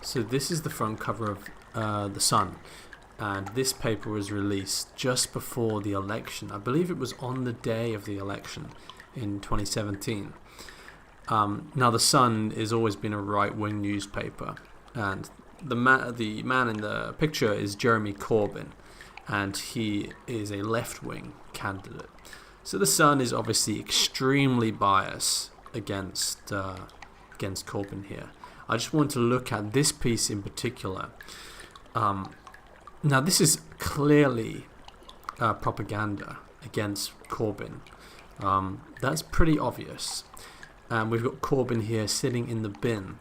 So this is the front cover of The Sun, and this paper was released just before the election. I believe it was on the day of the election in 2017. Now, The Sun has always been a right-wing newspaper, and the man in the picture is Jeremy Corbyn, and he is a left-wing candidate. So The Sun is obviously extremely biased against Corbyn here. I just want to look at this piece in particular. Now, this is clearly propaganda against Corbyn. That's pretty obvious. And we've got Corbyn here sitting in the bin,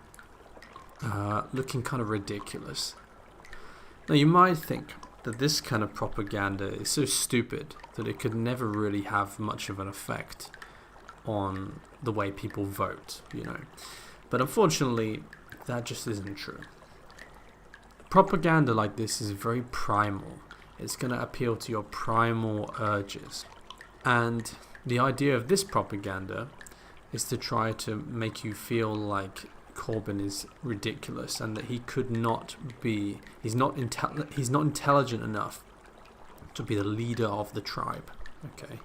looking kind of ridiculous. Now, you might think that this kind of propaganda is so stupid that it could never really have much of an effect on the way people vote, But unfortunately, that just isn't true. Propaganda like this is very primal. It's going to appeal to your primal urges. And the idea of this propaganda is to try to make you feel like Corbyn is ridiculous and that he could not be, he's not intelligent enough to be the leader of the tribe. Okay.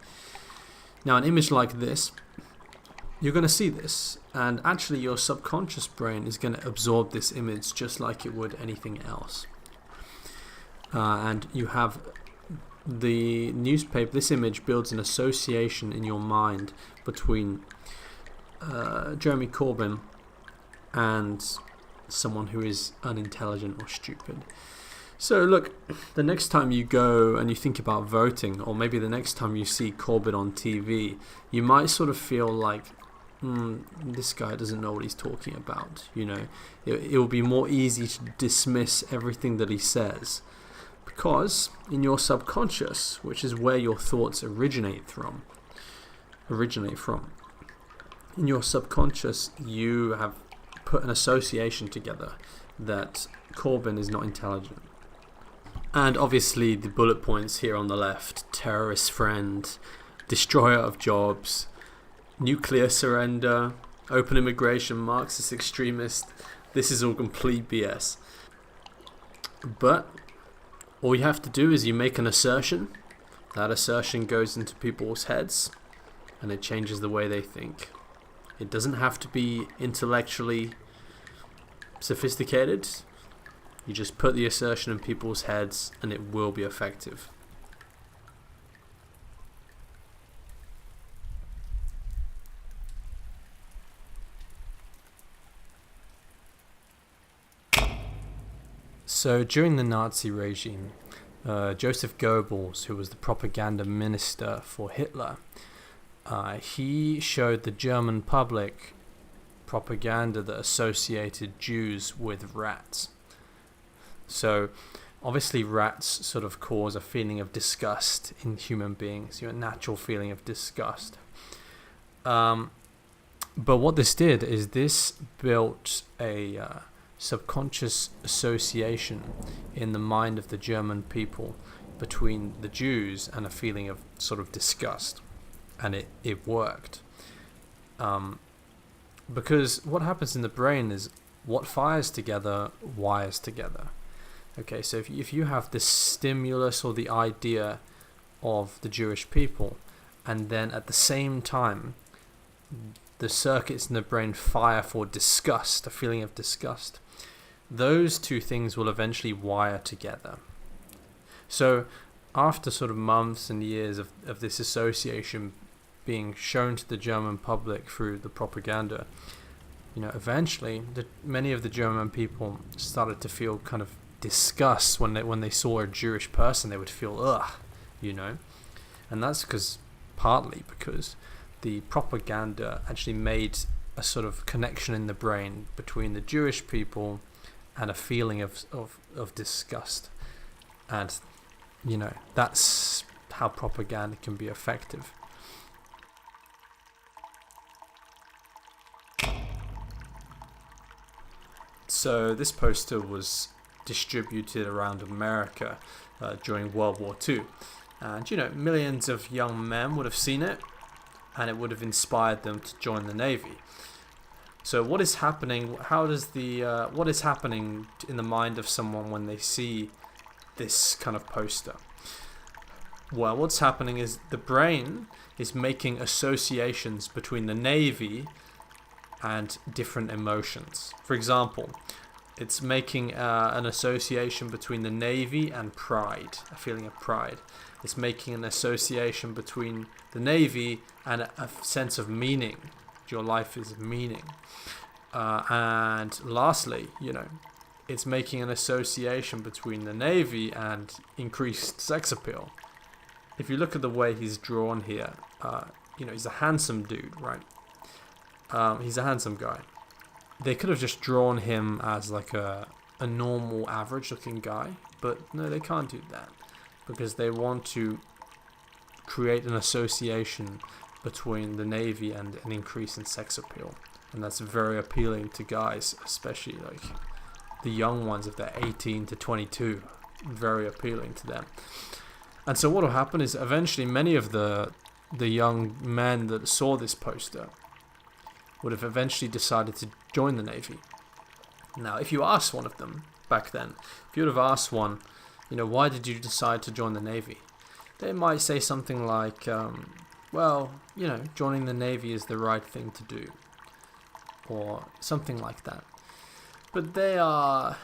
Now, an image like this, you're going to see this, and actually your subconscious brain is going to absorb this image just like it would anything else. And you have the newspaper, this image builds an association in your mind between Jeremy Corbyn and someone who is unintelligent or stupid. So look, the next time you go and you think about voting, or maybe the next time you see Corbyn on TV, you might sort of feel like, this guy doesn't know what he's talking about. It will be more easy to dismiss everything that he says, because in your subconscious, which is where your thoughts originate from, in your subconscious, you have put an association together that Corbyn is not intelligent. And obviously the bullet points here on the left: terrorist friend, destroyer of jobs, nuclear surrender, open immigration, Marxist extremist. This is all complete BS. But all you have to do is you make an assertion. That assertion goes into people's heads and it changes the way they think. It doesn't have to be intellectually sophisticated. You just put the assertion in people's heads and it will be effective. So during the Nazi regime, Joseph Goebbels, who was the propaganda minister for Hitler, he showed the German public propaganda that associated Jews with rats. So obviously rats sort of cause a feeling of disgust in human beings, a natural feeling of disgust. But what this did is this built a subconscious association in the mind of the German people between the Jews and a feeling of sort of disgust. And it worked. Because what happens in the brain is what fires together wires together. Okay, so if you have this stimulus or the idea of the Jewish people, and then at the same time the circuits in the brain fire for disgust, a feeling of disgust, those two things will eventually wire together. So after sort of months and years of this association being shown to the German public through the propaganda, eventually many of the German people started to feel kind of disgust when they saw a Jewish person. They would feel ugh, and that's partly because the propaganda actually made a sort of connection in the brain between the Jewish people and a feeling of disgust. And that's how propaganda can be effective. So this poster was distributed around America during World War II. And millions of young men would have seen it, and it would have inspired them to join the Navy. So what is happening? How does what is happening in the mind of someone when they see this kind of poster? Well, what's happening is the brain is making associations between the Navy and different emotions. For example, it's making an association between the Navy and pride, a feeling of pride. It's making an association between the Navy and a sense of meaning. Your life is meaning. And lastly, it's making an association between the Navy and increased sex appeal. If you look at the way he's drawn here, he's a handsome dude, right? He's a handsome guy. They could have just drawn him as like a normal, average-looking guy, but no, they can't do that because they want to create an association between the Navy and an increase in sex appeal. And that's very appealing to guys, especially like the young ones, if they're 18 to 22, very appealing to them. And so what will happen is eventually many of the young men that saw this poster would have eventually decided to join the Navy. Now, if you asked one of them back then, if you would have asked one, why did you decide to join the Navy? They might say something like, joining the Navy is the right thing to do, or something like that. But they are,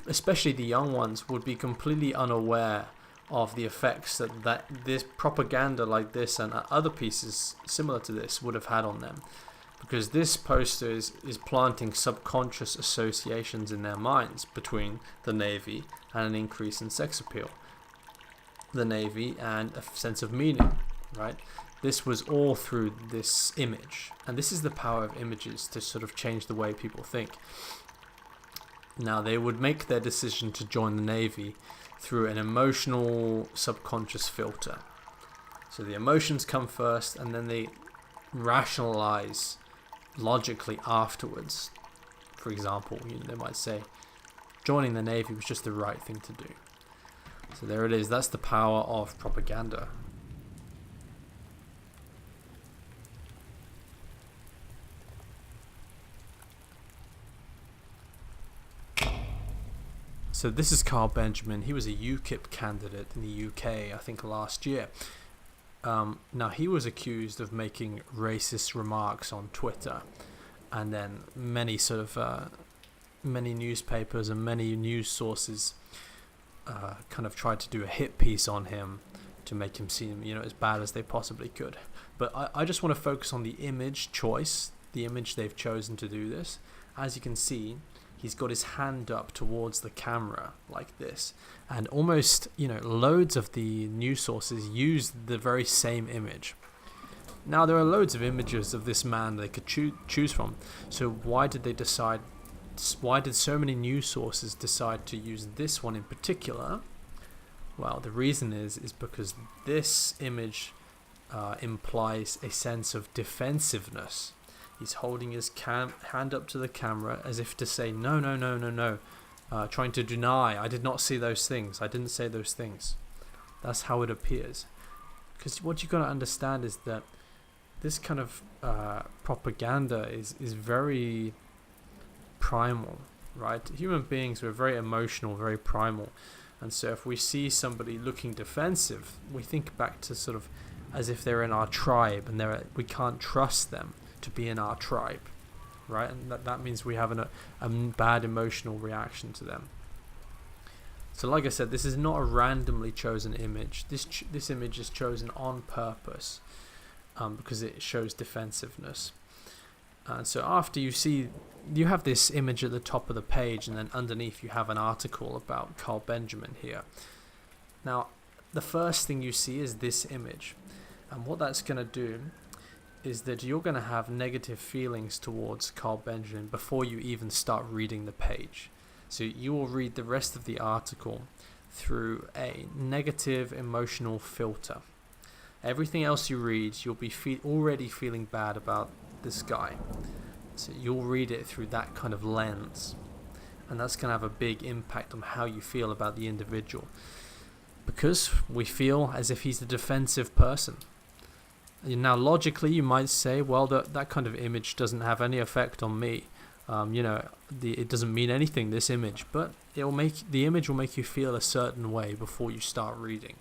especially the young ones, would be completely unaware of the effects that this propaganda like this and other pieces similar to this would have had on them. Because this poster is planting subconscious associations in their minds between the Navy and an increase in sex appeal. The Navy and a sense of meaning, right? This was all through this image. And this is the power of images to sort of change the way people think. Now, they would make their decision to join the Navy through an emotional subconscious filter. So the emotions come first and then they rationalize logically afterwards. For example, they might say joining the Navy was just the right thing to do. So there it is. That's the power of propaganda. So this is Carl Benjamin. He was a UKIP candidate in the UK, I think last year. Now, he was accused of making racist remarks on Twitter, and then many newspapers and many news sources kind of tried to do a hit piece on him to make him seem, as bad as they possibly could. But I just want to focus on the image choice, the image they've chosen to do this. As you can see, he's got his hand up towards the camera like this, and almost, loads of the news sources use the very same image. Now, there are loads of images of this man they could choose from. So why did so many news sources decide to use this one in particular? Well, the reason is because this image implies a sense of defensiveness. He's holding his hand up to the camera as if to say, no, trying to deny, I did not see those things, I didn't say those things. That's how it appears. Because what you've got to understand is that this kind of propaganda is very primal, right? Human beings are very emotional, very primal. And so if we see somebody looking defensive, we think back to sort of as if they're in our tribe and we can't trust them to be in our tribe, right? And that means we have a bad emotional reaction to them. So like I said, this is not a randomly chosen image. This image is chosen on purpose because it shows defensiveness. And so after you have this image at the top of the page, and then underneath you have an article about Carl Benjamin here. Now, the first thing you see is this image. And what that's going to do is that you're going to have negative feelings towards Carl Benjamin before you even start reading the page. So you will read the rest of the article through a negative emotional filter. Everything else you read, you'll be already feeling bad about this guy. So you'll read it through that kind of lens. And that's going to have a big impact on how you feel about the individual. Because we feel as if he's a defensive person. Now, logically, you might say, well, that kind of image doesn't have any effect on me. It doesn't mean anything, this image, but the image will make you feel a certain way before you start reading.